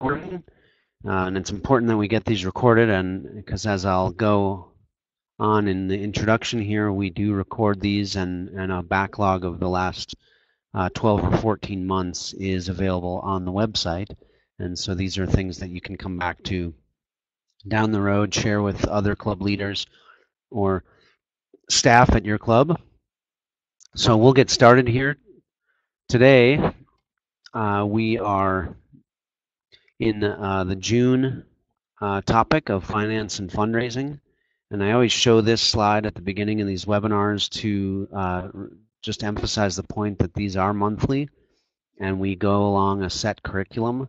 recording, and it's important that we get these recorded, and because as I'll go on in the introduction here, we do record these, and a backlog of the last 12 or 14 months is available on the website. And so these are things that you can come back to down the road, share with other club leaders or staff at your club. So we'll get started here. Today, we are in the June topic of finance and fundraising. And I always show this slide at the beginning of these webinars to just emphasize the point that these are monthly and we go along a set curriculum.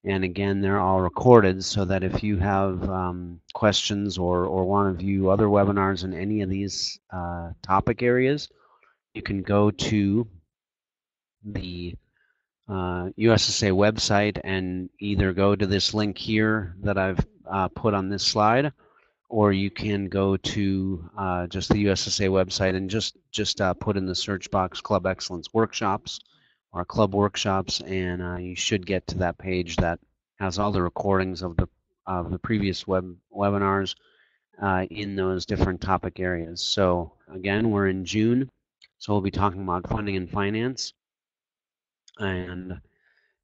And again, they're all recorded so that if you have questions or want to view other webinars in any of these topic areas, you can go to the USSA website and either go to this link here that I've put on this slide, or you can go to just the USSA website and just put in the search box Club Excellence Workshops or Club Workshops, and you should get to that page that has all the recordings of the previous webinars in those different topic areas. So again, we're in June, so we'll be talking about funding and finance. And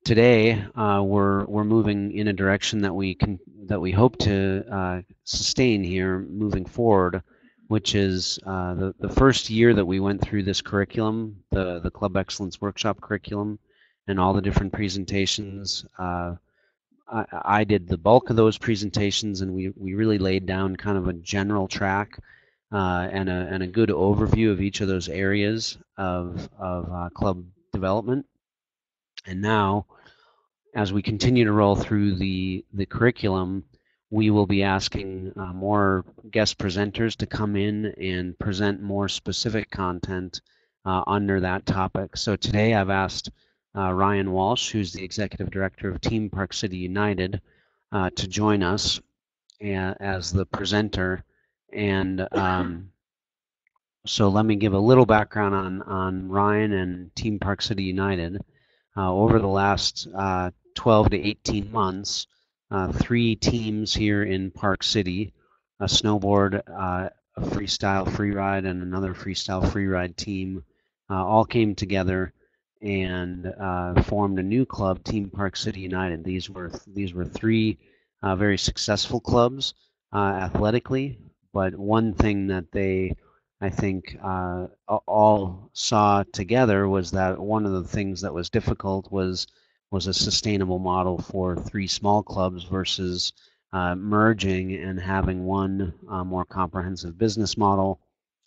today we're moving in a direction that we hope to sustain here moving forward, which is the first year that we went through this curriculum, the Club Excellence Workshop curriculum, and all the different presentations. I did the bulk of those presentations, and we really laid down kind of a general track and a good overview of each of those areas of club development. And now, as we continue to roll through the curriculum, we will be asking more guest presenters to come in and present more specific content under that topic. So today I've asked Ryan Walsh, who's the Executive Director of Team Park City United, to join us as the presenter. And so let me give a little background on Ryan and Team Park City United. Over the last 12 to 18 months, 3 teams here in Park City, a snowboard, a freestyle freeride, and another freestyle freeride team, all came together and formed a new club, Team Park City United. These were 3 very successful clubs athletically, but one thing that they, I think, all saw together was that one of the things that was difficult was a sustainable model for 3 small clubs versus merging and having one more comprehensive business model,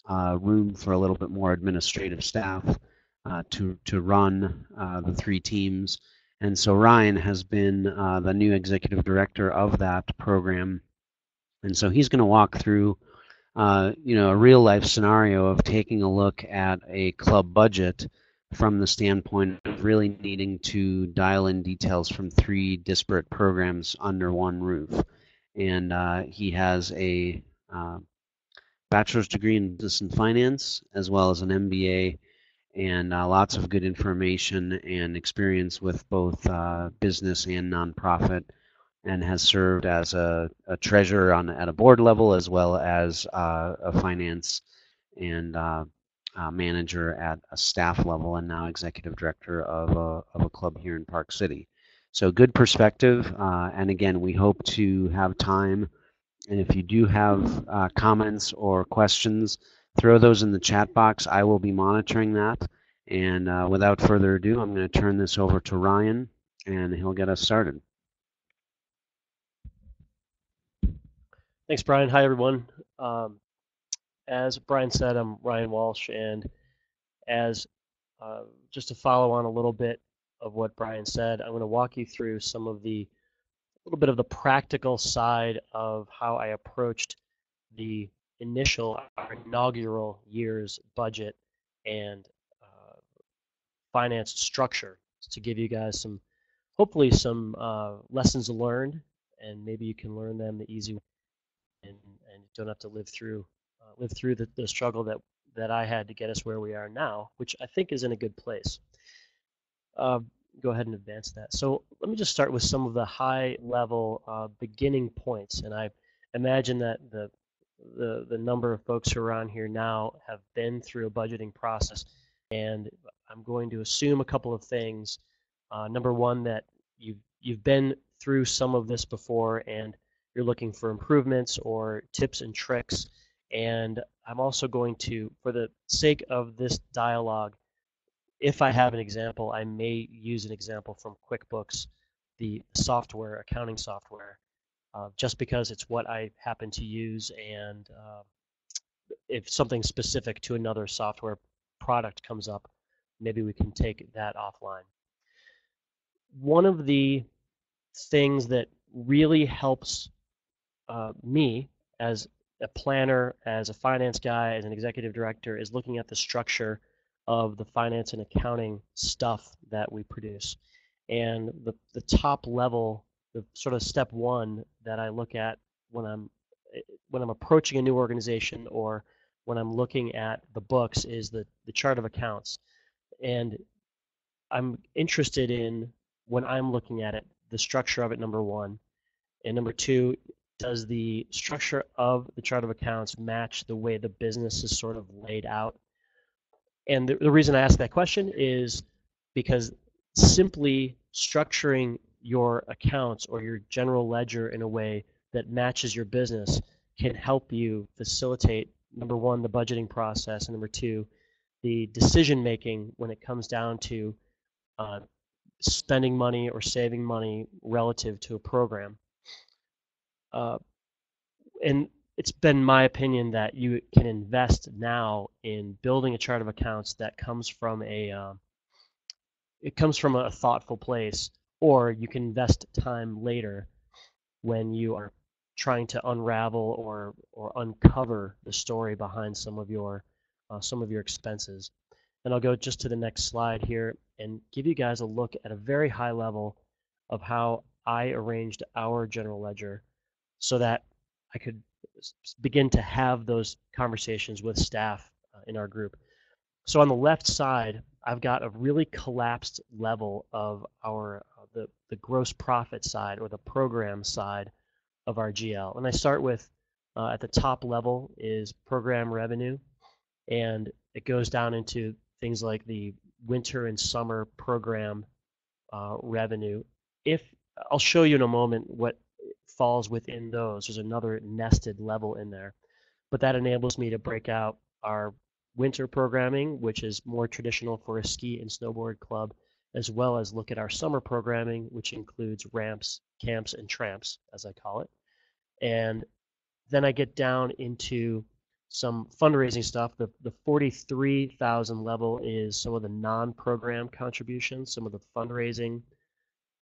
room for a little bit more administrative staff to run the 3 teams. And so Ryan has been the new executive director of that program. And so he's going to walk through a real life scenario of taking a look at a club budget from the standpoint of really needing to dial in details from 3 disparate programs under one roof. And he has a bachelor's degree in business and finance, as well as an MBA, and lots of good information and experience with both business and nonprofit, and has served as a treasurer at a board level, as well as a finance and manager at a staff level, and now executive director of a club here in Park City. So good perspective, and again, we hope to have time, and if you do have comments or questions, throw those in the chat box. I will be monitoring that, and without further ado, I'm going to turn this over to Ryan, and he'll get us started. Thanks, Brian. Hi, everyone. As Brian said, I'm Ryan Walsh, and as just to follow on a little bit of what Brian said, I'm going to walk you through some of a little bit of the practical side of how I approached the our inaugural year's budget and finance structure, to give you guys hopefully some lessons learned, and maybe you can learn them the easy way, and don't have to live through the struggle that I had to get us where we are now, which I think is in a good place. go ahead and advance that. So let me just start with some of the high-level beginning points, and I imagine that the number of folks who are on here now have been through a budgeting process, and I'm going to assume a couple of things. Number one, that you've been through some of this before, and you're looking for improvements or tips and tricks. And I'm also going to, for the sake of this dialogue, if I have an example, I may use an example from QuickBooks, the software, accounting software, just because it's what I happen to use, and if something specific to another software product comes up, maybe we can take that offline. One of the things that really helps me as a planner, as a finance guy, as an executive director, is looking at the structure of the finance and accounting stuff that we produce. And the top level, the sort of step one that I look at when I'm approaching a new organization or when I'm looking at the books is the chart of accounts. And I'm interested in, when I'm looking at it, the structure of it, number one. And number two, does the structure of the chart of accounts match the way the business is sort of laid out? And the reason I ask that question is because simply structuring your accounts or your general ledger in a way that matches your business can help you facilitate, number one, the budgeting process, and number two, the decision making when it comes down to spending money or saving money relative to a program. And it's been my opinion that you can invest now in building a chart of accounts that comes from a thoughtful place, or you can invest time later when you are trying to unravel or uncover the story behind some of your expenses. And I'll go just to the next slide here and give you guys a look at a very high level of how I arranged our general ledger so that I could begin to have those conversations with staff in our group. So on the left side, I've got a really collapsed level of our the gross profit side, or the program side of our GL. And I start with, at the top level is program revenue, and it goes down into things like the winter and summer program revenue. I'll show you in a moment what falls within those. There's another nested level in there, but that enables me to break out our winter programming, which is more traditional for a ski and snowboard club, as well as look at our summer programming, which includes ramps, camps, and tramps, as I call it. And then I get down into some fundraising stuff. The 43,000 level is some of the non-program contributions, some of the fundraising.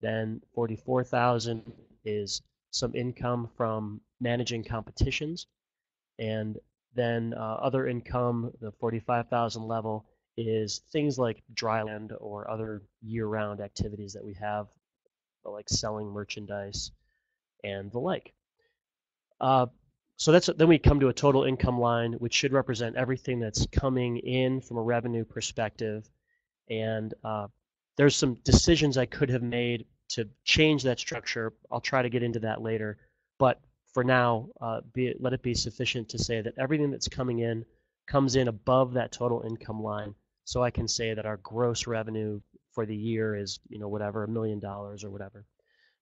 Then 44,000 is some income from managing competitions. And then other income, the 45,000 level, is things like dryland or other year-round activities that we have, like selling merchandise and the like. So then we come to a total income line, which should represent everything that's coming in from a revenue perspective. And there's some decisions I could have made to change that structure. I'll try to get into that later. But for now, let it be sufficient to say that everything that's coming in comes in above that total income line. So I can say that our gross revenue for the year is, whatever, $1 million or whatever.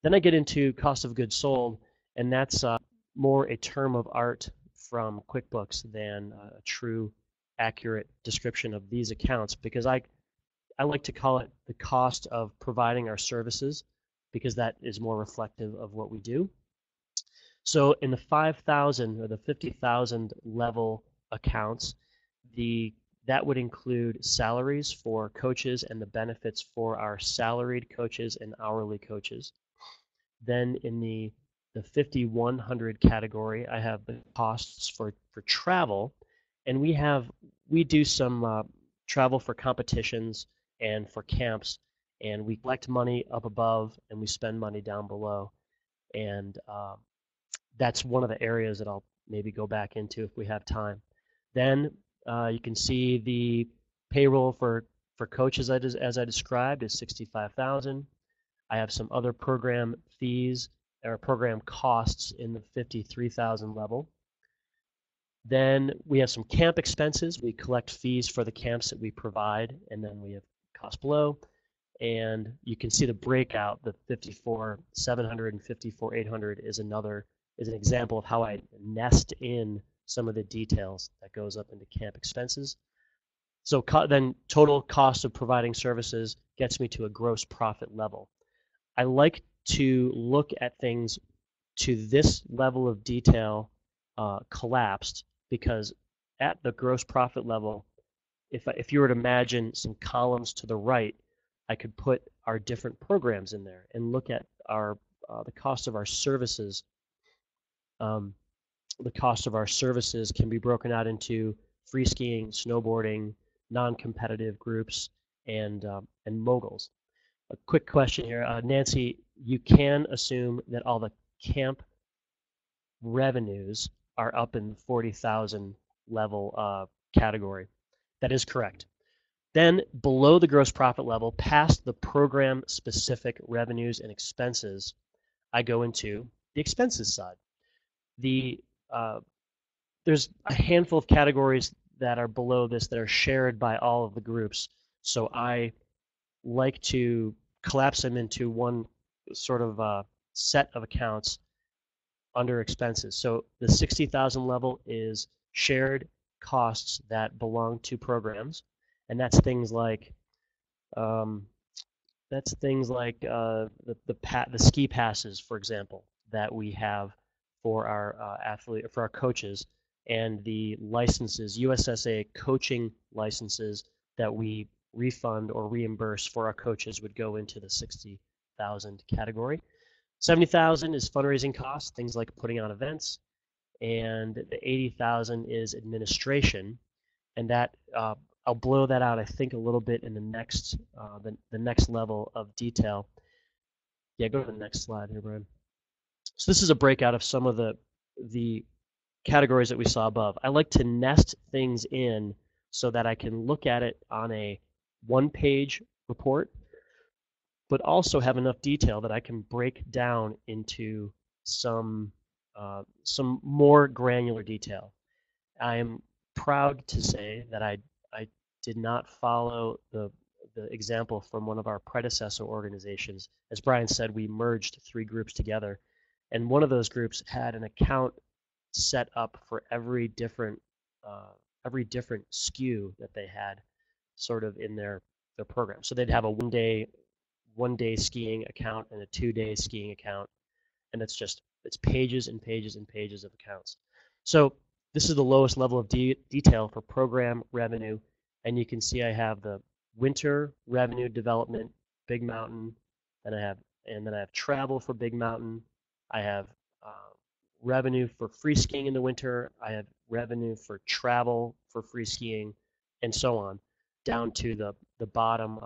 Then I get into cost of goods sold, and that's more a term of art from QuickBooks than a true, accurate description of these accounts, because I like to call it the cost of providing our services, because that is more reflective of what we do. So in the 5,000 or the 50,000 level accounts, that would include salaries for coaches and the benefits for our salaried coaches and hourly coaches. Then in the 5,100 category, I have the costs for travel, and we do some travel for competitions and for camps, and we collect money up above and we spend money down below. And that's one of the areas that I'll maybe go back into if we have time. Then you can see the payroll for for coaches, as I described, is 65,000. I have some other program fees or program costs in the 53,000 level. Then we have some camp expenses. We collect fees for the camps that we provide, and then we have cost below. And you can see the breakout. The 54,700 and 54,800 is an example of how I nest in some of the details that goes up into camp expenses. So then total cost of providing services gets me to a gross profit level. I like to look at things to this level of detail collapsed, because at the gross profit level, if you were to imagine some columns to the right, I could put our different programs in there and look at our the cost of our services. The cost of our services can be broken out into free skiing, snowboarding, non-competitive groups, and moguls. A quick question here, Nancy. You can assume that all the camp revenues are up in the 40,000 level category. That is correct. Then below the gross profit level, past the program specific revenues and expenses, I go into the expenses side. There's a handful of categories that are below this that are shared by all of the groups. So I like to collapse them into one sort of set of accounts under expenses. So the 60,000 level is shared costs that belong to programs, and that's things like the ski passes, for example, that we have for our coaches, and the licenses, USSA coaching licenses that we refund or reimburse for our coaches would go into the 60,000 category. 70,000 is fundraising costs, things like putting on events, and the 80,000 is administration, and that I'll blow that out, I think, a little bit in the next level of detail. Yeah, go to the next slide here, Brian. So this is a breakout of some of the categories that we saw above. I like to nest things in so that I can look at it on a one-page report, but also have enough detail that I can break down into some more granular detail. I am proud to say that I did not follow the example from one of our predecessor organizations. As Brian said, we merged 3 groups together, and one of those groups had an account set up for every different SKU that they had sort of in their program. So they'd have a one day skiing account and a 2-day skiing account, and it's pages and pages and pages of accounts. So this is the lowest level of detail for program revenue, and you can see I have the winter revenue development, Big Mountain, and then I have travel for Big Mountain. I have revenue for free skiing in the winter. I have revenue for travel for free skiing, and so on, down to the bottom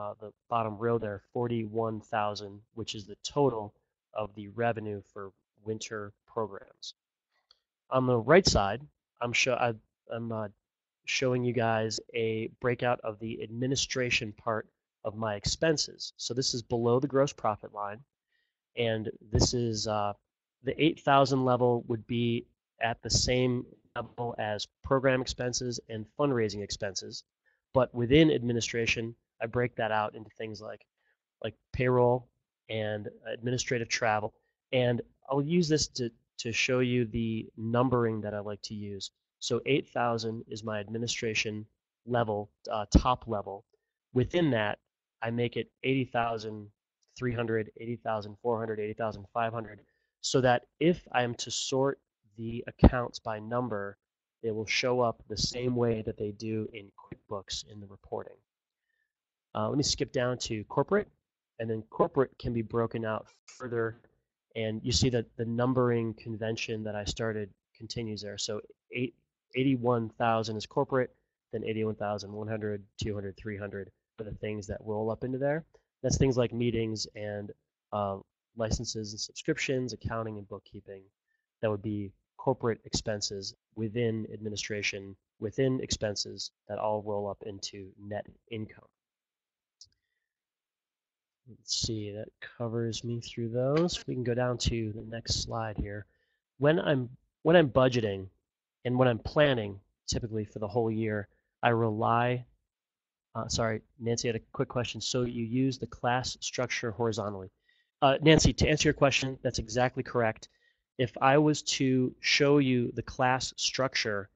row there, 41,000, which is the total of the revenue for winter programs. On the right side, I'm showing you guys a breakout of the administration part of my expenses. So this is below the gross profit line, and this is the 8,000 level would be at the same level as program expenses and fundraising expenses, but within administration, I break that out into things like payroll and administrative travel, and I'll use this to show you the numbering that I like to use. So 8,000 is my administration level, top level. Within that, I make it 80,300, 80,400, 80,500, so that if I am to sort the accounts by number, they will show up the same way that they do in QuickBooks in the reporting. Let me skip down to corporate, and then corporate can be broken out further, and you see that the numbering convention that I started continues there. So 81,000 is corporate, then 81,100, 200, 300 are the things that roll up into there. That's things like meetings and licenses and subscriptions, accounting and bookkeeping. That would be corporate expenses within administration, within expenses that all roll up into net income. Let's see, that covers me through those. We can go down to the next slide here. When I'm budgeting and when I'm planning, typically for the whole year, I rely. Sorry, Nancy had a quick question. So you use the class structure horizontally. Nancy, to answer your question, that's exactly correct. If I was to show you the class structure,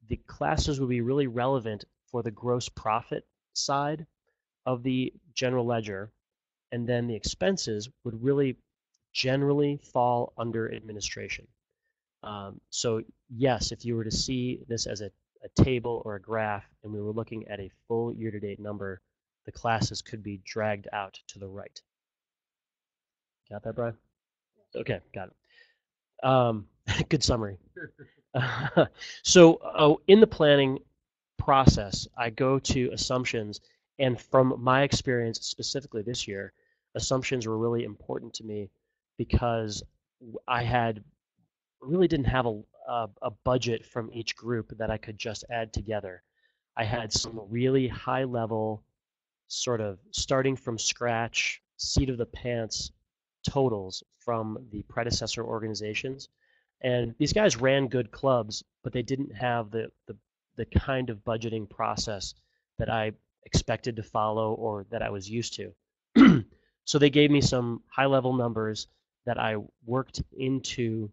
the classes would be really relevant for the gross profit side of the general ledger, and then the expenses would really generally fall under administration. So yes, if you were to see this as a table or a graph and we were looking at a full year-to-date number, the classes could be dragged out to the right. Got that, Brian? Okay, got it. Good summary. So in the planning process, I go to assumptions, and from my experience specifically this year, assumptions were really important to me because I had really didn't have a budget from each group that I could just add together. I had some really high level, sort of starting from scratch, seat of the pants totals from the predecessor organizations. And these guys ran good clubs, but they didn't have the kind of budgeting process that I expected to follow or that I was used to. So they gave me some high level numbers that I worked into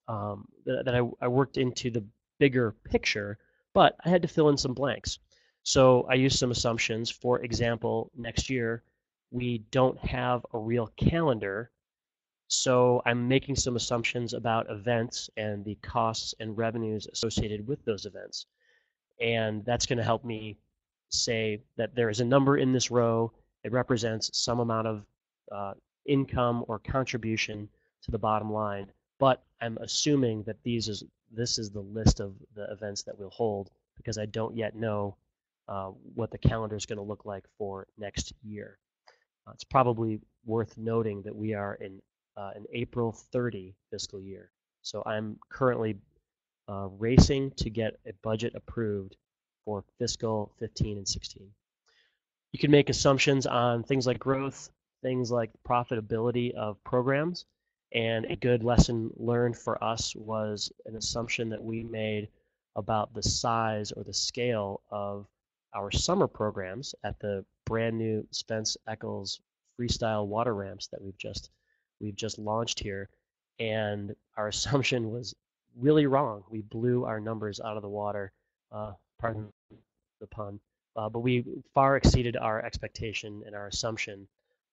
I worked into the bigger picture, but I had to fill in some blanks. So I used some assumptions. For example, next year we don't have a real calendar, so I'm making some assumptions about events and the costs and revenues associated with those events. And that's going to help me say that there is a number in this row. It represents some amount of uh, income or contribution to the bottom line. But I'm assuming that this is the list of the events that we'll hold because I don't yet know what the calendar is going to look like for next year. It's probably worth noting that we are in an April 30 fiscal year. So I'm currently racing to get a budget approved for fiscal 15 and 16. You can make assumptions on things like growth, things like profitability of programs, and a good lesson learned for us was an assumption that we made about the size or the scale of our summer programs at the brand new Spence Eccles freestyle water ramps that we've just launched here, and our assumption was really wrong. We blew our numbers out of the water. Pardon the pun. But we far exceeded our expectation and our assumption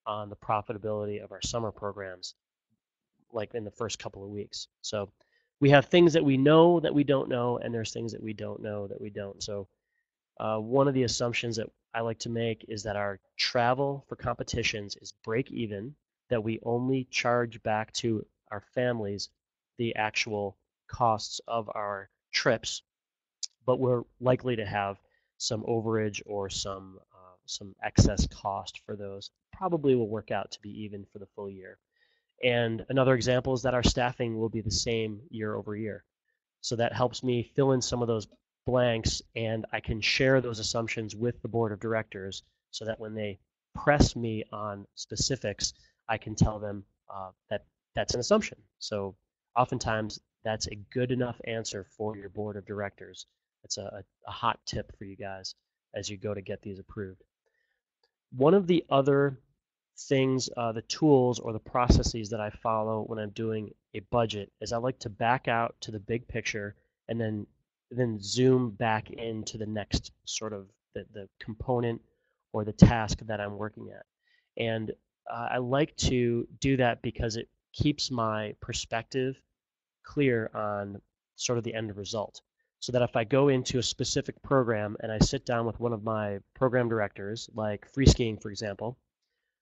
on the profitability of our summer programs, like in the first couple of weeks. So we have things that we know that we don't know, and there's things that we don't know that we don't. So one of the assumptions that I like to make is that our travel for competitions is break even, that we only charge back to our families the actual costs of our trips, but we're likely to have some overage or some excess cost for those. Probably will work out to be even for the full year. And another example is that our staffing will be the same year over year. So that helps me fill in some of those blanks, and I can share those assumptions with the board of directors so that when they press me on specifics, I can tell them that that's an assumption. So oftentimes that's a good enough answer for your board of directors. It's a hot tip for you guys as you go to get these approved. One of the other things, the tools or the processes that I follow when I'm doing a budget is I like to back out to the big picture and then zoom back into the next sort of the component or the task that I'm working at. And I like to do that because it keeps my perspective clear on sort of the end result. So that if I go into a specific program and I sit down with one of my program directors, like free skiing, for example,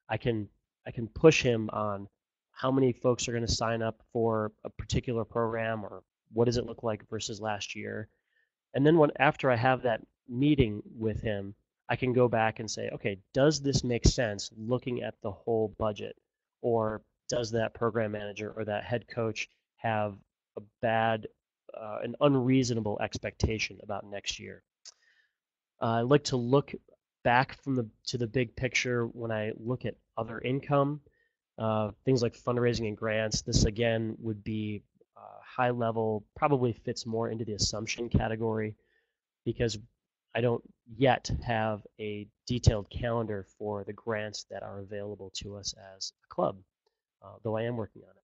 I can I can push him on how many folks are going to sign up for a particular program or what does it look like versus last year. And then after I have that meeting with him, I can go back and say, okay, does this make sense looking at the whole budget? Or does that program manager or that head coach have a an unreasonable expectation about next year? I like to look back to the big picture, when I look at other income, things like fundraising and grants, this again would be high level, probably fits more into the assumption category because I don't yet have a detailed calendar for the grants that are available to us as a club, though I am working on it.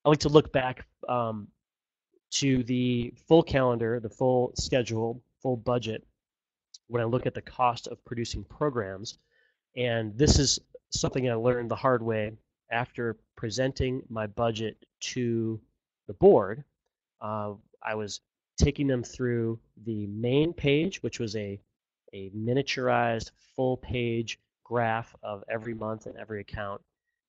I like to look back to the full calendar, the full schedule, full budget, when I look at the cost of producing programs. And this is something I learned the hard way after presenting my budget to the board. I was taking them through the main page, which was a miniaturized full page graph of every month and every account.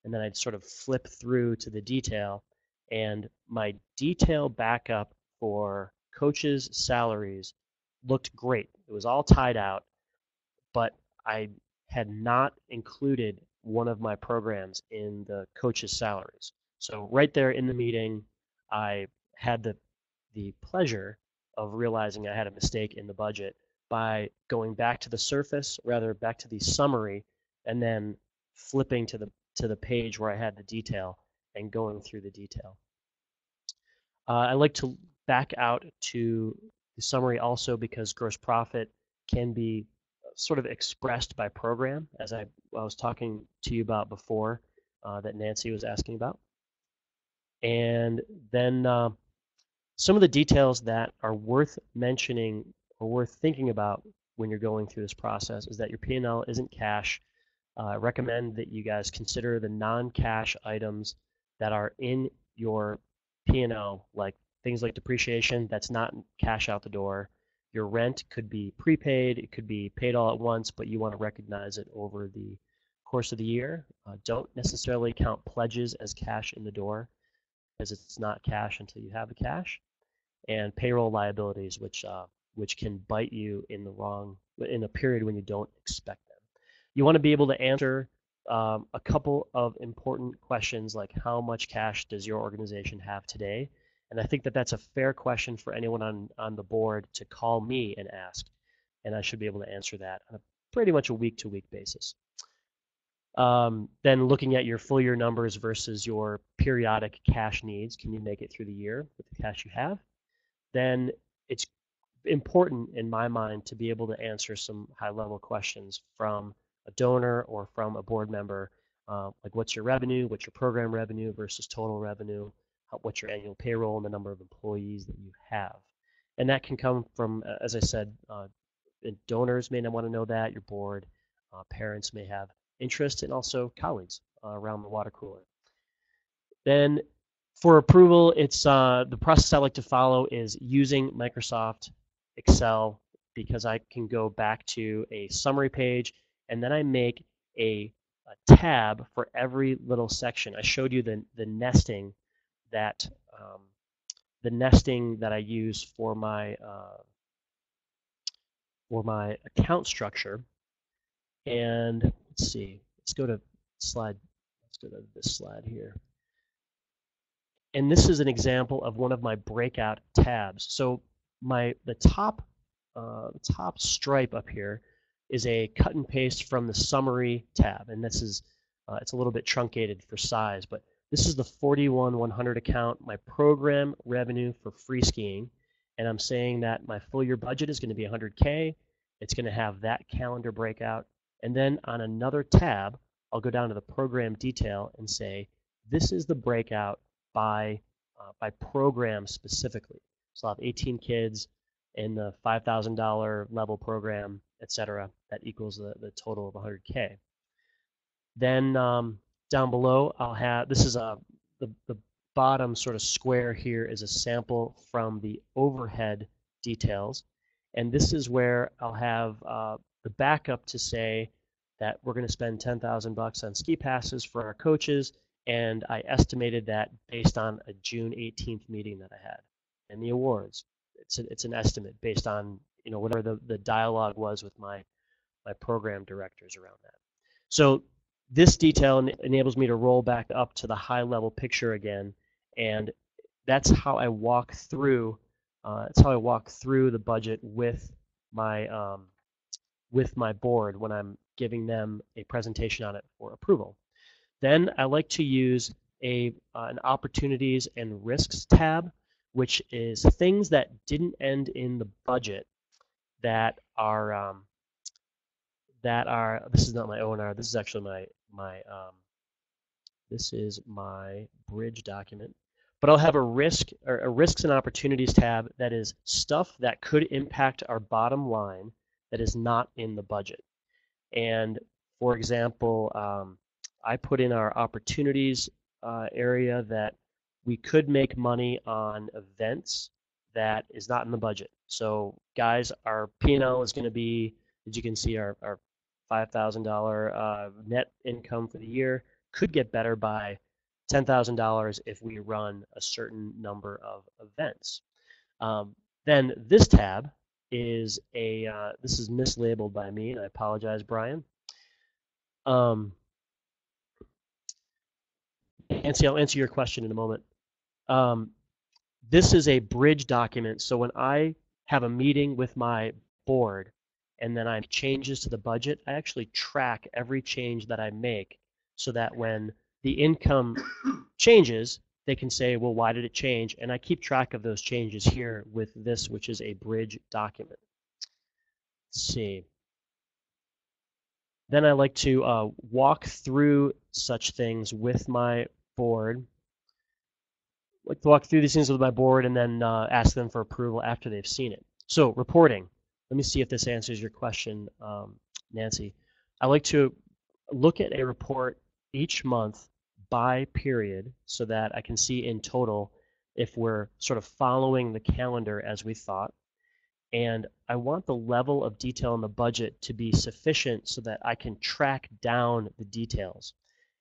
And then I'd sort of flip through to the detail. And my detail backup for coaches' salaries looked great. It was all tied out, but I had not included one of my programs in the coaches' salaries. So right there in the meeting, I had the pleasure of realizing I had a mistake in the budget by going back to the surface, rather back to the summary, and then flipping to the page where I had the detail and going through the detail. I like to back out to the summary also because gross profit can be sort of expressed by program, as I was talking to you about before, that Nancy was asking about. And then some of the details that are worth mentioning or worth thinking about when you're going through this process is that your P&L isn't cash. I recommend that you guys consider the non-cash items that are in your P&L, like things like depreciation, that's not cash out the door. Your rent could be prepaid, it could be paid all at once, but you want to recognize it over the course of the year. Don't necessarily count pledges as cash in the door, because it's not cash until you have the cash. And payroll liabilities, which can bite you in a period when you don't expect them. You want to be able to answer a couple of important questions like how much cash does your organization have today? And I think that that's a fair question for anyone on the board to call me and ask. And I should be able to answer that on a pretty much a week-to-week basis. Then looking at your full year numbers versus your periodic cash needs, can you make it through the year with the cash you have? Then it's important in my mind to be able to answer some high-level questions from a donor or from a board member, like what's your revenue, what's your program revenue versus total revenue, what's your annual payroll, and the number of employees that you have. And that can come from, as I said, donors may not want to know that, your board, parents may have interest, and also colleagues around the water cooler. Then for approval, it's the process I like to follow is using Microsoft Excel, because I can go back to a summary page and then I make a tab for every little section. I showed you the nesting that I use for my account structure. And let's see, let's go to this slide here. And this is an example of one of my breakout tabs. So the top stripe up here is a cut and paste from the summary tab, and this is it's a little bit truncated for size, but this is the 41100 account, my program revenue for free skiing, and I'm saying that my full year budget is going to be 100K. It's going to have that calendar breakout, and then on another tab, I'll go down to the program detail and say this is the breakout by program specifically. So I'll have 18 kids in the $5,000 level program, etc. That equals the total of 100K. Then down below, I'll have, this is the bottom sort of square here is a sample from the overhead details. And this is where I'll have the backup to say that we're going to spend $10,000 on ski passes for our coaches, and I estimated that based on a June 18th meeting that I had. And the awards, it's an estimate based on whatever the dialogue was with my program directors around that. So this detail enables me to roll back up to the high level picture again, and that's how I walk through the budget with my with my board when I'm giving them a presentation on it for approval. Then I like to use an opportunities and risks tab, which is things that didn't end in the budget that are this is not my O&R, this is actually this is my bridge document. But I'll have a risks and opportunities tab that is stuff that could impact our bottom line that is not in the budget. And for example, I put in our opportunities area that we could make money on events that is not in the budget. So guys, our P&L is going to be, as you can see, our $5,000 net income for the year could get better by $10,000 if we run a certain number of events. Then this tab is this is mislabeled by me, and I apologize, Brian. Nancy, I'll answer your question in a moment. This is a bridge document, so when I have a meeting with my board and then I make changes to the budget, I actually track every change that I make so that when the income changes, they can say, well, why did it change? And I keep track of those changes here with this, which is a bridge document. Let's see. Then I like to walk through such things with my board. I like to walk through these things with my board and then ask them for approval after they've seen it. So reporting. Let me see if this answers your question, Nancy. I like to look at a report each month by period so that I can see in total if we're sort of following the calendar as we thought. And I want the level of detail in the budget to be sufficient so that I can track down the details.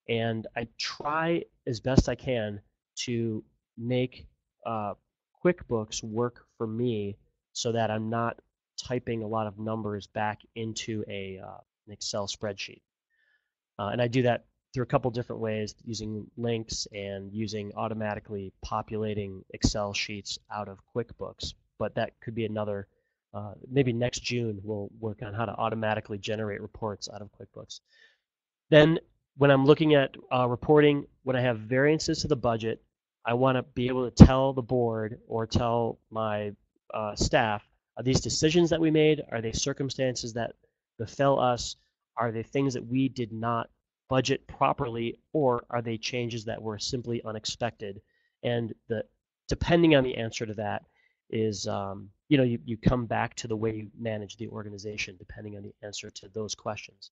And I try as best I can to make QuickBooks work for me so that I'm not typing a lot of numbers back into an Excel spreadsheet. And I do that through a couple different ways, using links and using automatically populating Excel sheets out of QuickBooks. But that could be another, maybe next June we'll work on how to automatically generate reports out of QuickBooks. Then when I'm looking at reporting, when I have variances to the budget, I want to be able to tell the board or tell my staff, are these decisions that we made, are they circumstances that befell us, are they things that we did not budget properly, or are they changes that were simply unexpected? And depending on the answer to that is, you come back to the way you manage the organization, depending on the answer to those questions.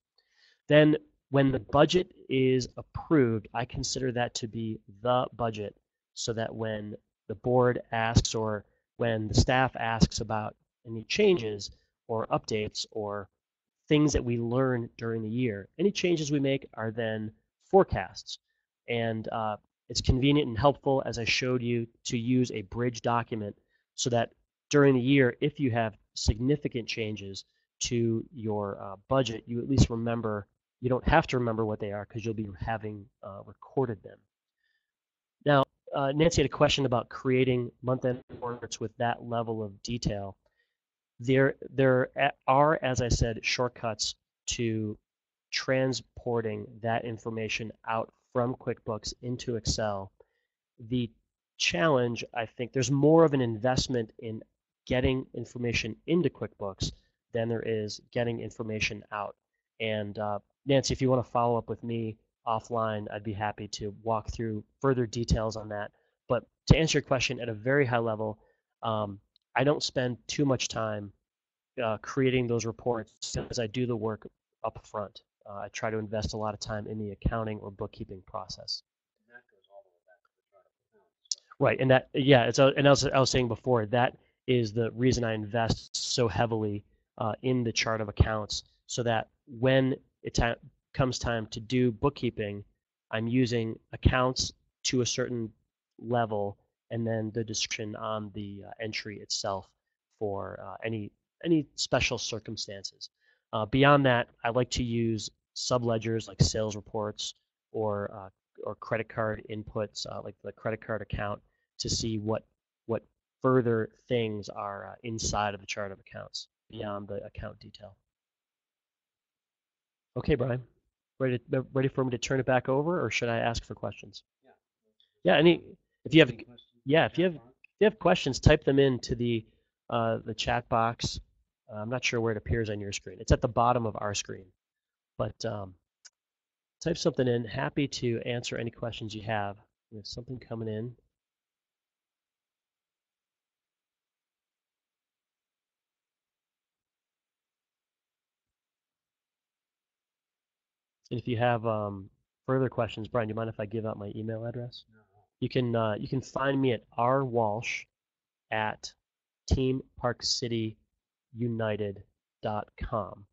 Then when the budget is approved, I consider that to be the budget so that when the board asks or when the staff asks about any changes or updates or things that we learn during the year, any changes we make are then forecasts. And it's convenient and helpful, as I showed you, to use a bridge document so that during the year, if you have significant changes to your budget, you at least remember. You don't have to remember what they are because you'll be having recorded them. Now, Nancy had a question about creating month-end reports with that level of detail. There are, as I said, shortcuts to transporting that information out from QuickBooks into Excel. The challenge, I think, there's more of an investment in getting information into QuickBooks than there is getting information out. And Nancy, if you want to follow up with me offline, I'd be happy to walk through further details on that. But to answer your question at a very high level, I don't spend too much time creating those reports as I do the work up front. I try to invest a lot of time in the accounting or bookkeeping process. And that goes all the way back to the chart of accounts. Right, and that, yeah, and I was saying before, that is the reason I invest so heavily in the chart of accounts, so that when it comes time to do bookkeeping, I'm using accounts to a certain level and then the description on the entry itself for any special circumstances. Beyond that, I like to use subledgers like sales reports or credit card inputs like the credit card account to see what further things are inside of the chart of accounts beyond the account detail. Okay, Brian. Ready for me to turn it back over, or should I ask for questions? Yeah. If you have yeah if you have questions, type them into the chat box. I'm not sure where it appears on your screen. It's at the bottom of our screen, but type something in. Happy to answer any questions you have. There's something coming in. And if you have further questions, Brian, do you mind if I give out my email address? You can find me at rwalsh@teamparkcityunited.com.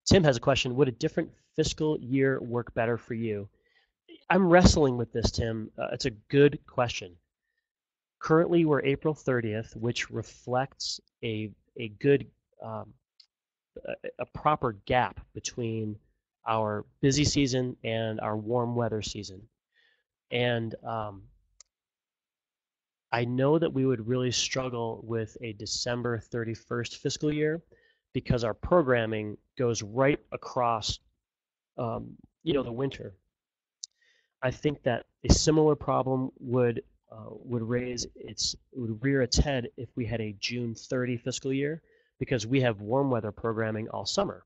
Tim has a question. Would a different fiscal year work better for you? I'm wrestling with this, Tim. It's a good question. Currently, we're April 30th, which reflects a good a proper gap between our busy season and our warm weather season. And I know that we would really struggle with a December 31st fiscal year because our programming goes right across, the winter. I think that a similar problem would rear its head if we had a June 30 fiscal year because we have warm weather programming all summer.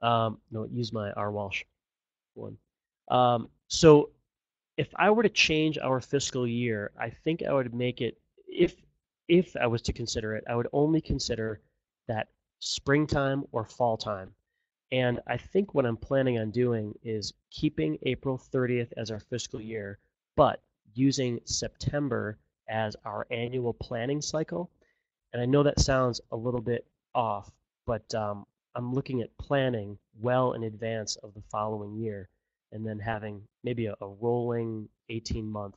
No, use my R. Walsh one. So if I were to change our fiscal year, I think I would make it, if I was to consider it, I would only consider that springtime or fall time. And I think what I'm planning on doing is keeping April 30th as our fiscal year, but using September as our annual planning cycle. And I know that sounds a little bit off, but I'm looking at planning well in advance of the following year and then having maybe a rolling 18-month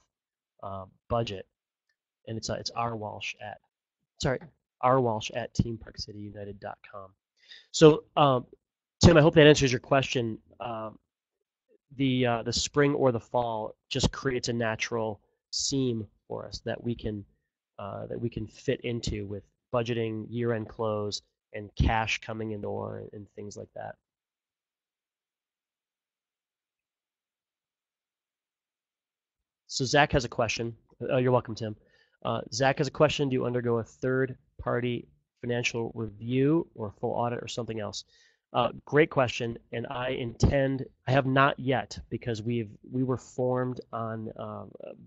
budget. And it's rwalsh at teamparkcityunited.com. So Tim, I hope that answers your question. The spring or the fall just creates a natural seam for us that we can fit into with budgeting, year-end close, and cash coming in the door and things like that. So Zach has a question. You're welcome, Tim. Zach has a question. Do you undergo a third-party financial review or full audit or something else? Great question, and I have not yet because we were formed on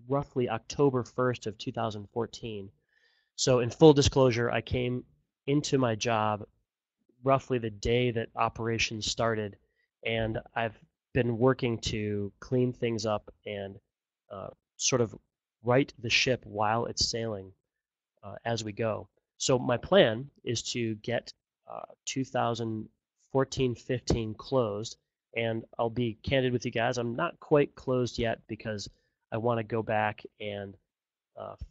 roughly October 1st of 2014. So in full disclosure, I came into my job roughly the day that operations started, and I've been working to clean things up and sort of right the ship while it's sailing as we go. So my plan is to get 2014-15 closed, and I'll be candid with you guys. I'm not quite closed yet because I want to go back and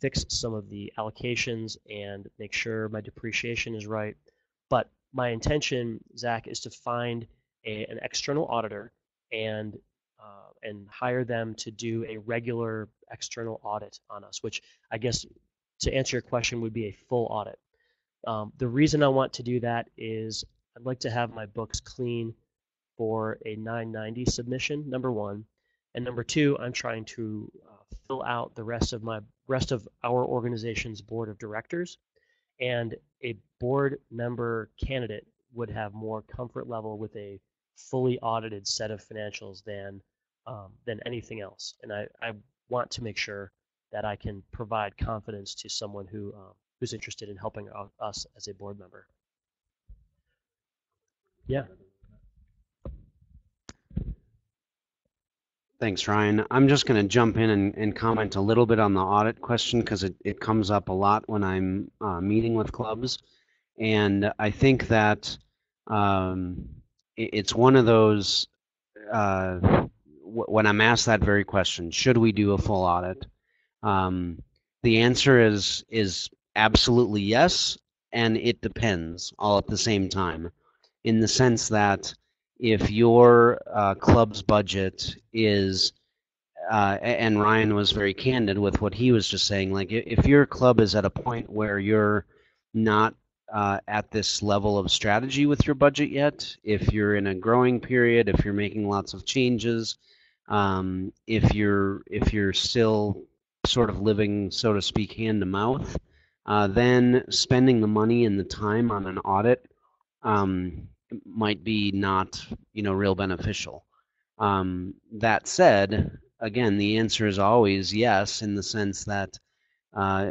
fix some of the allocations and make sure my depreciation is right. But my intention, Zach, is to find an external auditor and hire them to do a regular external audit on us, which I guess to answer your question would be a full audit. The reason I want to do that is I'd like to have my books clean for a 990 submission, number one. And number two, I'm trying to fill out the rest of our organization's board of directors. And a board member candidate would have more comfort level with a fully audited set of financials than anything else. And I want to make sure that I can provide confidence to someone who's interested in helping us as a board member. Yeah. Thanks, Ryan. I'm just going to jump in and comment a little bit on the audit question because it comes up a lot when I'm meeting with clubs. And I think that it's one of those, when I'm asked that very question, should we do a full audit? The answer is absolutely yes, and it depends all at the same time, in the sense that if your club's budget is, and Ryan was very candid with what he was just saying, like if your club is at a point where you're not at this level of strategy with your budget yet. If you're in a growing period, if you're making lots of changes, if you're still sort of living, so to speak, hand to mouth, then spending the money and the time on an audit might be not, real beneficial. That said, again, the answer is always yes, in the sense that uh,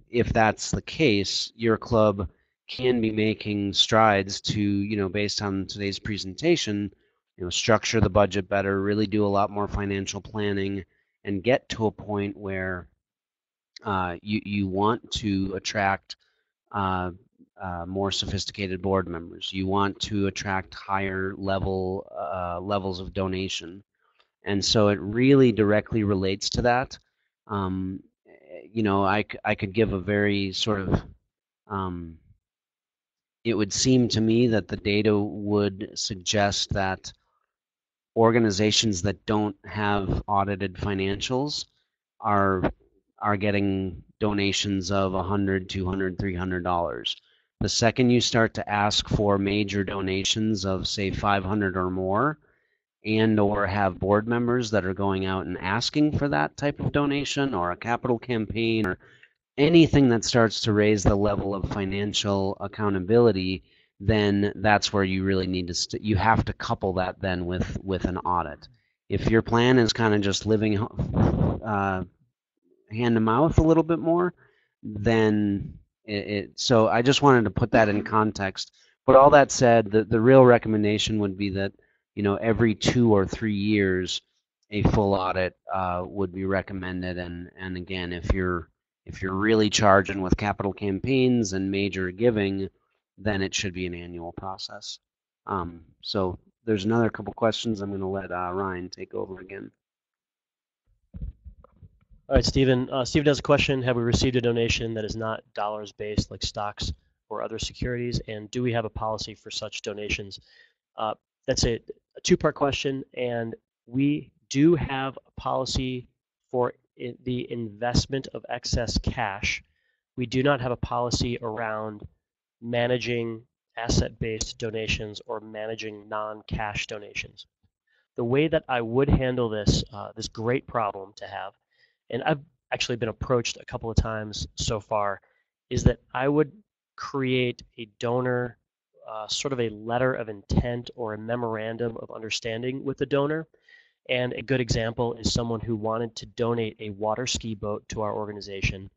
if that's the case, your club can be making strides to, based on today's presentation, structure the budget better, really do a lot more financial planning, and get to a point where you want to attract more sophisticated board members. You want to attract higher levels of donation, and so it really directly relates to that. Um, I could give a very sort of it would seem to me that the data would suggest that organizations that don't have audited financials are getting donations of $100, $200, $300. The second you start to ask for major donations of, say, 500 or more, and or have board members that are going out and asking for that type of donation, or a capital campaign, or anything that starts to raise the level of financial accountability, then that's where you really need to you have to couple that then with an audit. If your plan is kind of just living hand to mouth a little bit more, then so I just wanted to put that in context. But all that said, the real recommendation would be that every 2 or 3 years a full audit would be recommended. And again, if you're really charging with capital campaigns and major giving, then it should be an annual process. So there's another couple questions. I'm going to let Ryan take over again. All right, Stephen. Stephen has a question. Have we received a donation that is not dollars based, like stocks or other securities? And do we have a policy for such donations? That's a two-part question. And we do have a policy for the investment of excess cash. We do not have a policy around managing asset-based donations or managing non-cash donations. The way that I would handle this, this great problem to have, and I've actually been approached a couple of times so far, is that I would create a donor, sort of a letter of intent or a memorandum of understanding with the donor. And a good example is someone who wanted to donate a water ski boat to our organization.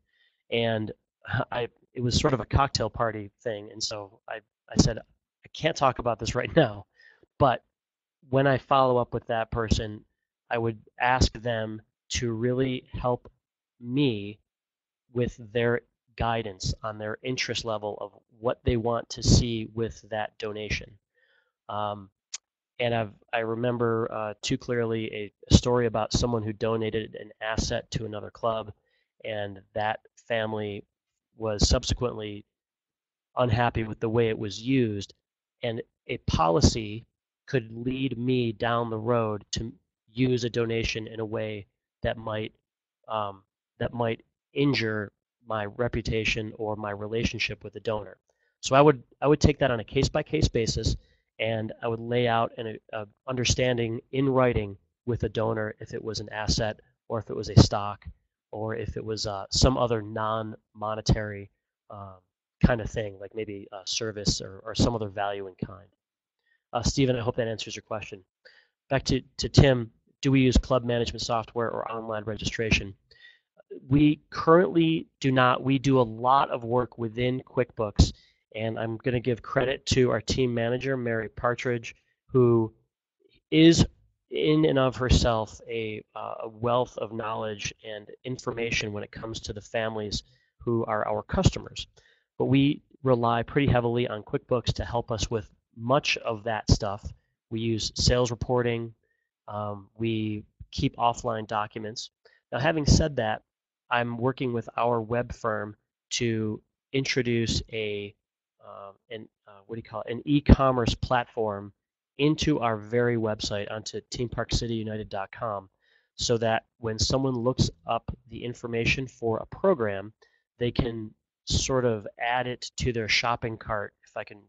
And it was sort of a cocktail party thing. And so I said, I can't talk about this right now, but when I follow up with that person, I would ask them to really help me with their guidance on their interest level of what they want to see with that donation. And I remember too clearly a story about someone who donated an asset to another club, and that family was subsequently unhappy with the way it was used, and a policy could lead me down the road to use a donation in a way that might injure my reputation or my relationship with the donor. So I would take that on a case-by-case basis, and I would lay out an understanding in writing with the donor if it was an asset, or if it was a stock, or if it was some other non-monetary kind of thing, like maybe a service or some other value in kind. Stephen, I hope that answers your question. Back to Tim, do we use club management software or online registration? We currently do not. We do a lot of work within QuickBooks, and I'm going to give credit to our team manager, Mary Partridge, who is in and of herself a wealth of knowledge and information when it comes to the families who are our customers. But we rely pretty heavily on QuickBooks to help us with much of that stuff. We use sales reporting. We keep offline documents. Now, having said that, I'm working with our web firm to introduce an e-commerce platform into our very website, onto teamparkcityunited.com, so that when someone looks up the information for a program, they can sort of add it to their shopping cart, if I can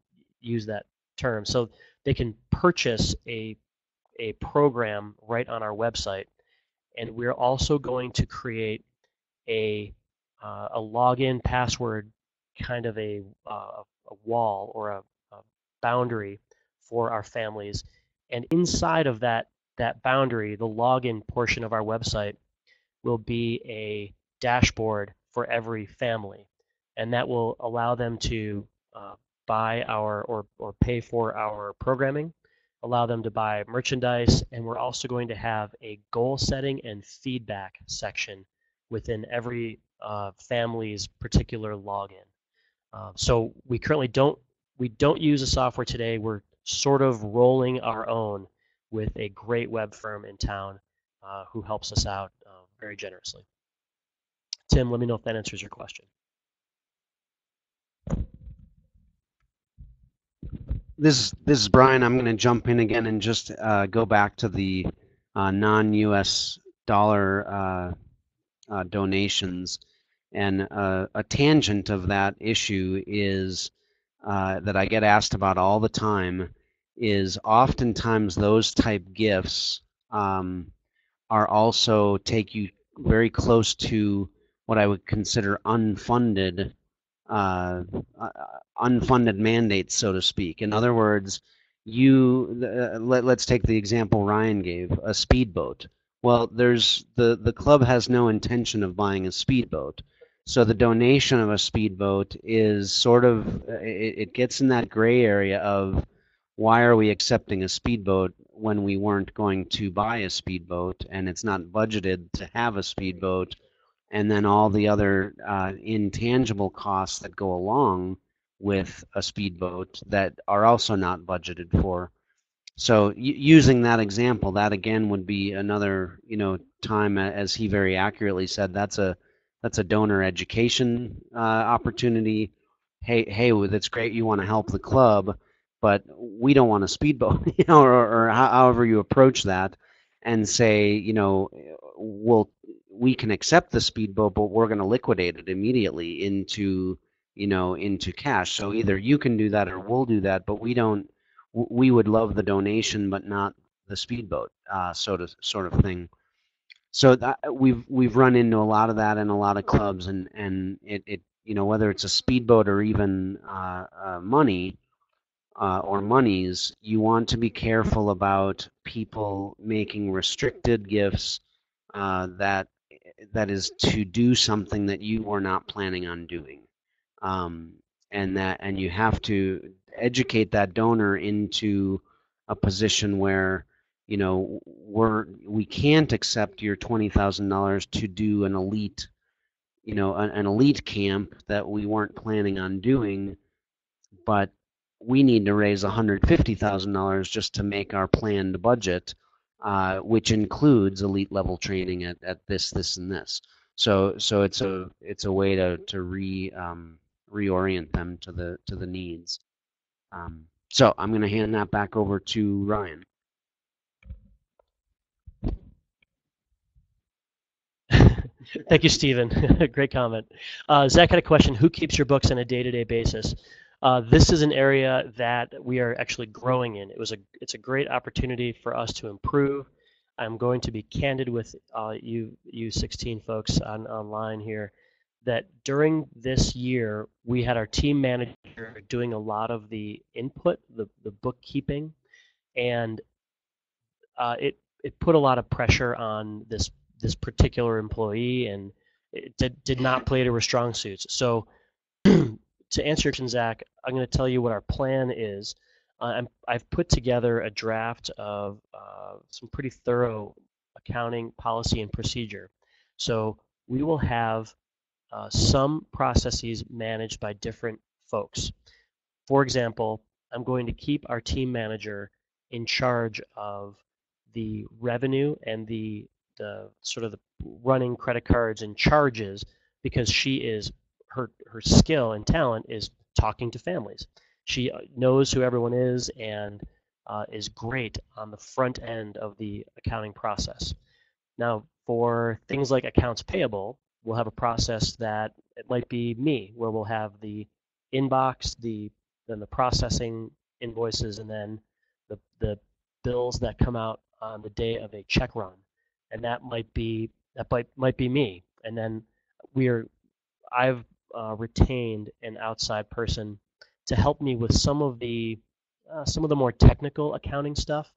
use that term. So they can purchase a program right on our website, and we're also going to create a login password, kind of a wall or a boundary for our families. And inside of that boundary, the login portion of our website will be a dashboard for every family, and that will allow them to buy our or pay for our programming, allow them to buy merchandise, and we're also going to have a goal setting and feedback section within every family's particular login. So we currently don't use a software today. We're sort of rolling our own with a great web firm in town who helps us out very generously. Tim, let me know if that answers your question. This is Brian. I'm going to jump in again and just go back to the non-US dollar donations. And a tangent of that issue is that I get asked about all the time is oftentimes those type gifts are also take you very close to what I would consider unfunded mandates, so to speak. In other words, let's take the example Ryan gave, a speedboat. Well, the club has no intention of buying a speedboat. So the donation of a speedboat is sort of, it gets in that gray area of why are we accepting a speedboat when we weren't going to buy a speedboat and it's not budgeted to have a speedboat, and then all the other intangible costs that go along with a speedboat that are also not budgeted for. So using that example, that again would be another time, as he very accurately said, that's a donor education opportunity. Hey, that's great. You want to help the club, but we don't want a speedboat, or however you approach that, and say, we can accept the speedboat, but we're going to liquidate it immediately into cash. So either you can do that or we'll do that, but we would love the donation, but not the speedboat, sort of thing. So we've run into a lot of that in a lot of clubs, and it whether it's a speedboat or even money or monies, you want to be careful about people making restricted gifts that is to do something that you were not planning on doing, and you have to educate that donor into a position where we can't accept your $20,000 to do an elite an elite camp that we weren't planning on doing, but we need to raise $150,000 just to make our planned budget, which includes elite level training at this, and this. So it's a way to reorient them to the needs. So I'm going to hand that back over to Ryan. Thank you, Stephen. Great comment. Zach had a question. Who keeps your books on a day-to-day basis? This is an area that we are actually growing in. It's a great opportunity for us to improve. I'm going to be candid with you 16 folks online here, that during this year we had our team manager doing a lot of the input, the bookkeeping, and it put a lot of pressure on this particular employee, and it did not play to her strong suits. So to answer your question, Zach, I'm going to tell you what our plan is. I've put together a draft of some pretty thorough accounting policy and procedure. So we will have some processes managed by different folks. For example, I'm going to keep our team manager in charge of the revenue and the sort of the running credit cards and charges, because she is her skill and talent is talking to families. She knows who everyone is and is great on the front end of the accounting process. Now, for things like accounts payable, we'll have a process that it might be me, where we'll have the inbox, then the processing invoices, and then the bills that come out on the day of a check run, and that might be me. And then I've retained an outside person to help me with some of the more technical accounting stuff,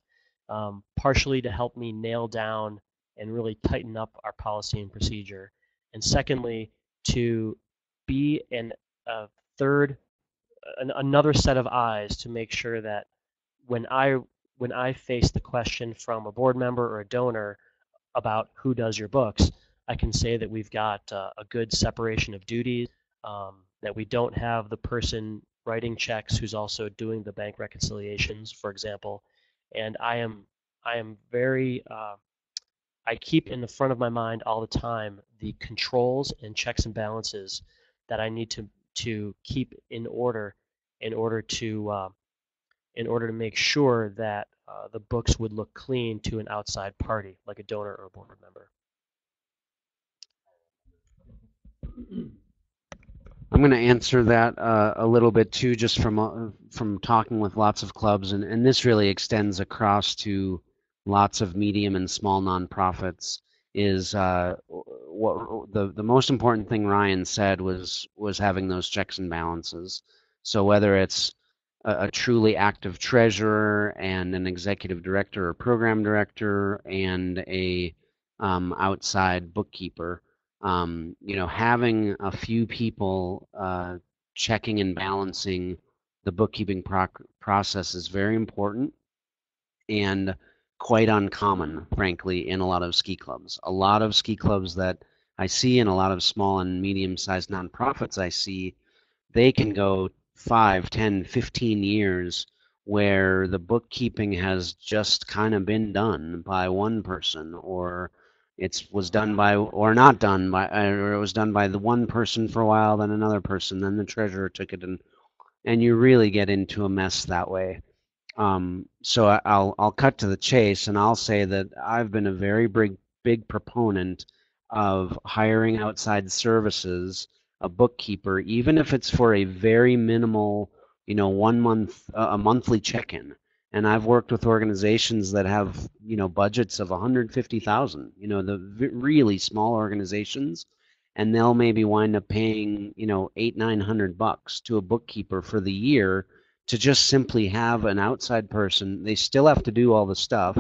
partially to help me nail down and really tighten up our policy and procedure, and secondly, to be a third, another set of eyes to make sure that when I when I face the question from a board member or a donor about who does your books, I can say that we've got a good separation of duties, that we don't have the person writing checks who's also doing the bank reconciliations, for example. And I am very I keep in the front of my mind all the time the controls and checks and balances that I need to keep in order in order to in order to make sure that the books would look clean to an outside party, like a donor or a board member. I'm going to answer that a little bit too, just from talking with lots of clubs, and this really extends across to lots of medium and small nonprofits. Is what the most important thing Ryan said was having those checks and balances. So whether it's a truly active treasurer and an executive director or program director and a outside bookkeeper, having a few people checking and balancing the bookkeeping process is very important and quite uncommon, frankly, in a lot of ski clubs. A lot of ski clubs that I see and a lot of small and medium-sized nonprofits I see, they can go 5, 10, 15 years where the bookkeeping has just kind of been done by one person, or it was done by, or not done by, or it was done by the one person for a while, then another person, then the treasurer took it, and you really get into a mess that way. So I'll cut to the chase, and I'll say that I've been a very big proponent of hiring outside services, a bookkeeper, even if it's for a very minimal, 1 month, a monthly check-in. And I've worked with organizations that have, budgets of 150,000, the really small organizations, and they'll maybe wind up paying, $800-900 to a bookkeeper for the year to just simply have an outside person. They still have to do all the stuff,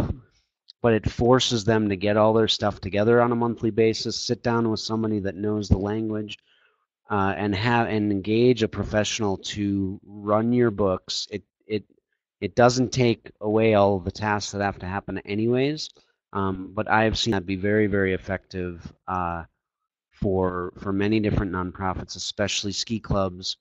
but it forces them to get all their stuff together on a monthly basis, sit down with somebody that knows the language, and engage a professional to run your books. It doesn't take away all the tasks that have to happen anyways, but I have seen that be very, very effective for many different nonprofits, especially ski clubs,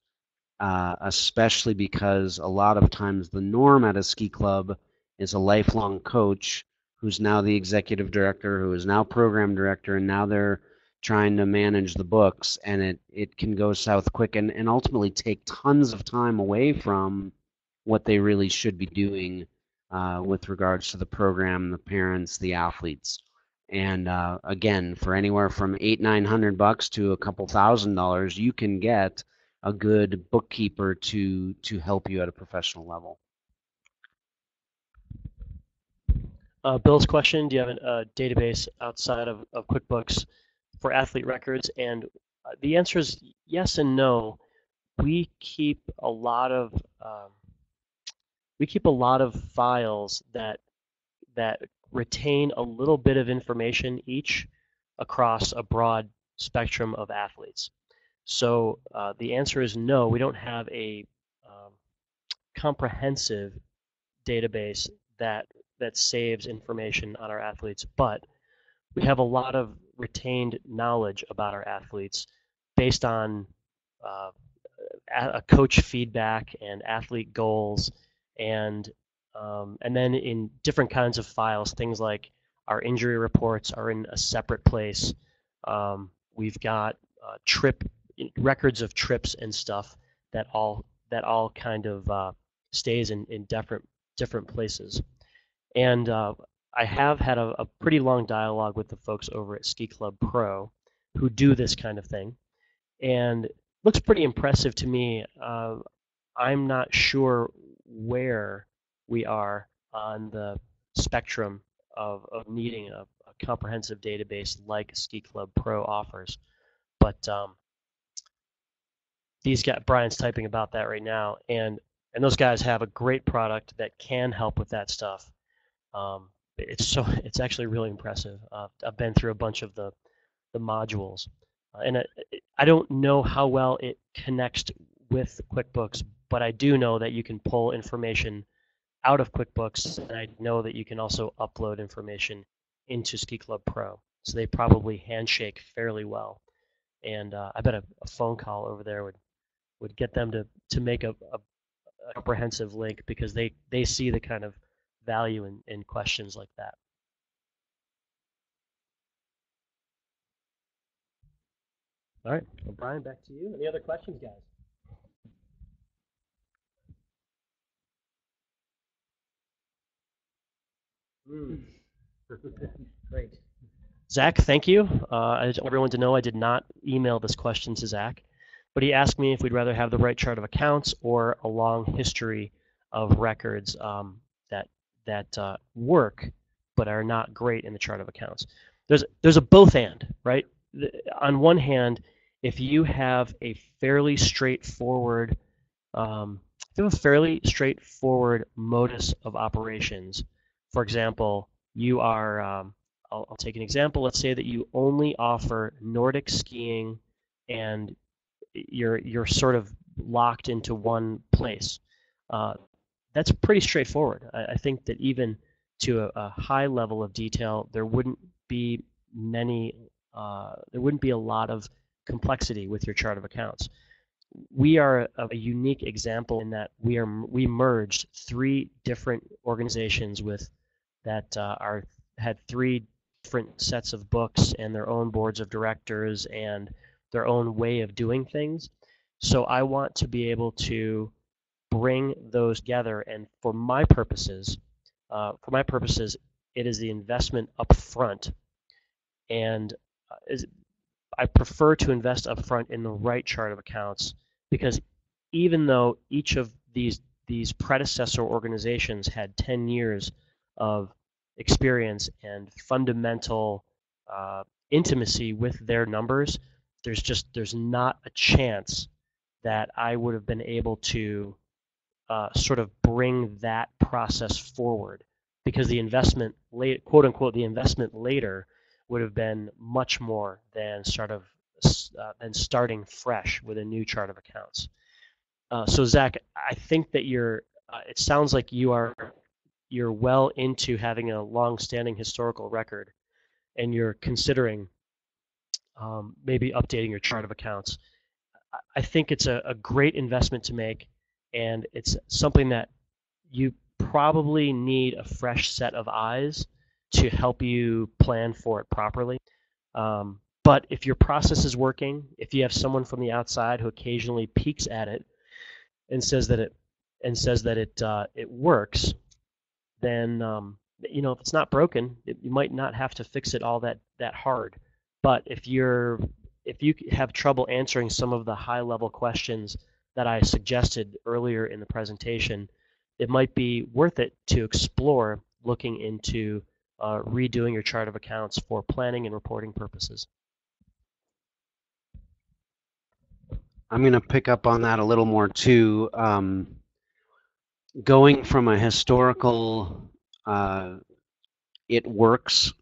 especially because a lot of times the norm at a ski club is a lifelong coach who's now the executive director, who is now program director, and now they're trying to manage the books, and it can go south quick and ultimately take tons of time away from what they really should be doing with regards to the program, the parents, the athletes. And again, for anywhere from $800-900 to a couple $1,000, you can get a good bookkeeper to help you at a professional level. Bill's question: do you have a database outside of QuickBooks for athlete records? And the answer is yes and no. We keep a lot of files that retain a little bit of information each across a broad spectrum of athletes. So the answer is no. We don't have a comprehensive database that saves information on our athletes, but we have a lot of retained knowledge about our athletes based on a coach feedback and athlete goals, and then in different kinds of files, things like our injury reports are in a separate place. We've got trip records of trips and stuff that all kind of stays in different places. And I have had a pretty long dialogue with the folks over at Ski Club Pro who do this kind of thing, and looks pretty impressive to me. I'm not sure where we are on the spectrum of needing a comprehensive database like Ski Club Pro offers, but these guys, Brian's typing about that right now, and those guys have a great product that can help with that stuff. It's actually really impressive. I've been through a bunch of the modules, and I don't know how well it connects with QuickBooks, but I do know that you can pull information out of QuickBooks, and I know that you can also upload information into Ski Club Pro. So they probably handshake fairly well, and I bet a phone call over there would get them to make a comprehensive link, because they see the kind of value in questions like that. All right, well, Brian, back to you. Any other questions, guys? Great. Zach, thank you. I just want everyone to know I did not email this question to Zach, but he asked me if we'd rather have the right chart of accounts or a long history of records that work but are not great in the chart of accounts. There's a both and, right? On one hand, if you have a fairly straightforward modus of operations, for example, you are I'll take an example. Let's say that you only offer Nordic skiing, and you're sort of locked into one place. That's pretty straightforward. I think that even to a high level of detail, there wouldn't be a lot of complexity with your chart of accounts. We are a unique example in that we merged 3 different organizations that had 3 different sets of books and their own boards of directors and their own way of doing things. So I want to be able to bring those together, and for my purposes, it is the investment up front, and I prefer to invest up front in the right chart of accounts, because even though each of these predecessor organizations had 10 years of experience and fundamental intimacy with their numbers, there's not a chance that I would have been able to sort of bring that process forward, because the investment quote unquote, the investment later would have been much more than starting fresh with a new chart of accounts. So Zach, I think that it sounds like you're well into having a long-standing historical record, and you're considering maybe updating your chart of accounts. I think it's a great investment to make, and it's something that you probably need a fresh set of eyes to help you plan for it properly. But if your process is working, if you have someone from the outside who occasionally peeks at it and says that it works, then if it's not broken, you might not have to fix it all that hard. But if you have trouble answering some of the high-level questions that I suggested earlier in the presentation, it might be worth it to explore looking into redoing your chart of accounts for planning and reporting purposes. I'm going to pick up on that a little more too. Going from a historical it works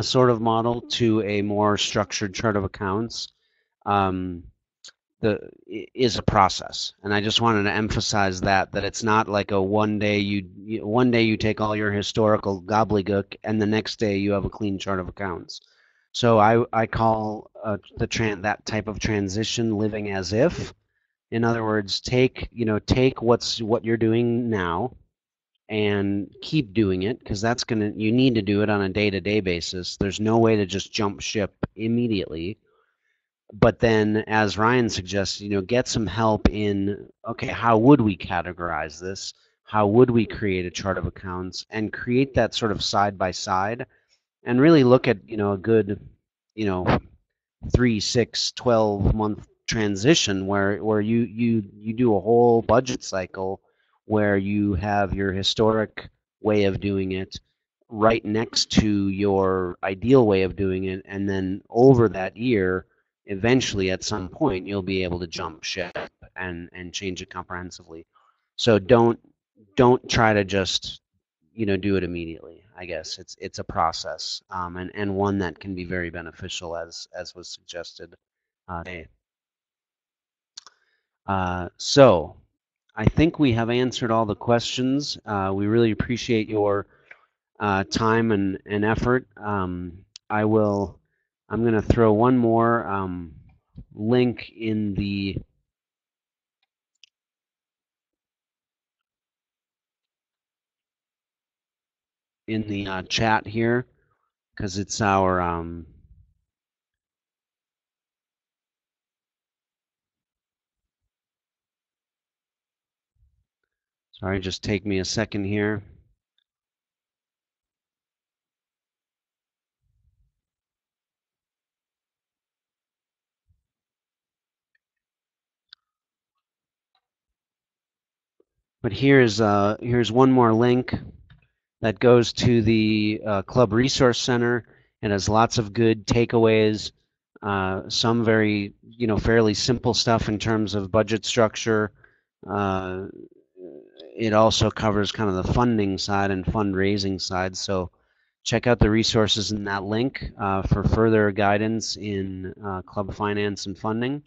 sort of model to a more structured chart of accounts is a process, and I just wanted to emphasize that it's not like a one day you take all your historical gobbledygook and the next day you have a clean chart of accounts. So I call that type of transition living as if. In other words, take what you're doing now and keep doing it, because you need to do it on a day-to-day basis. There's no way to just jump ship immediately. But then, as Ryan suggests, get some help in, okay, how would we categorize this? How would we create a chart of accounts and create that sort of side by side, and really look at, a good, 3, 6, 12-month transition where you do a whole budget cycle where you have your historic way of doing it right next to your ideal way of doing it, and then over that year, eventually at some point, you'll be able to jump ship and change it comprehensively. So don't try to just do it immediately. I guess it's a process, and one that can be very beneficial as was suggested today. So I think we have answered all the questions. We really appreciate your time and effort. I'm going to throw one more link in the chat here because it's our sorry, just take me a second here. But here's one more link that goes to the Club Resource Center and has lots of good takeaways. Some very fairly simple stuff in terms of budget structure. It also covers kind of the funding side and fundraising side. So check out the resources in that link for further guidance in club finance and funding.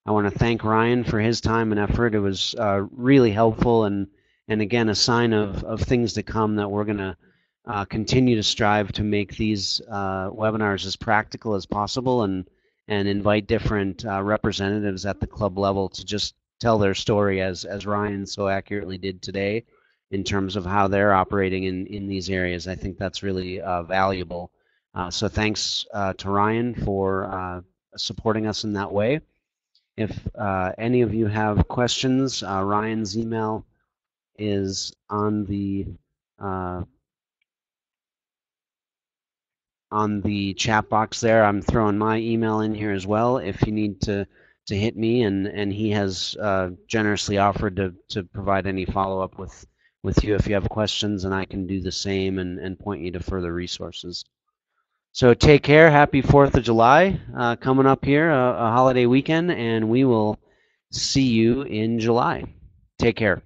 I want to thank Ryan for his time and effort. It was really helpful and again, a sign of things to come that we're going to continue to strive to make these webinars as practical as possible and invite different representatives at the club level to just tell their story as Ryan so accurately did today in terms of how they're operating in these areas. I think that's really valuable. So thanks to Ryan for supporting us in that way. If any of you have questions, Ryan's email is on the chat box there. I'm throwing my email in here as well if you need to hit me, and he has generously offered to provide any follow-up with you if you have questions, and I can do the same and point you to further resources. So take care. Happy 4th of July coming up here, a holiday weekend, and we will see you in July. Take care.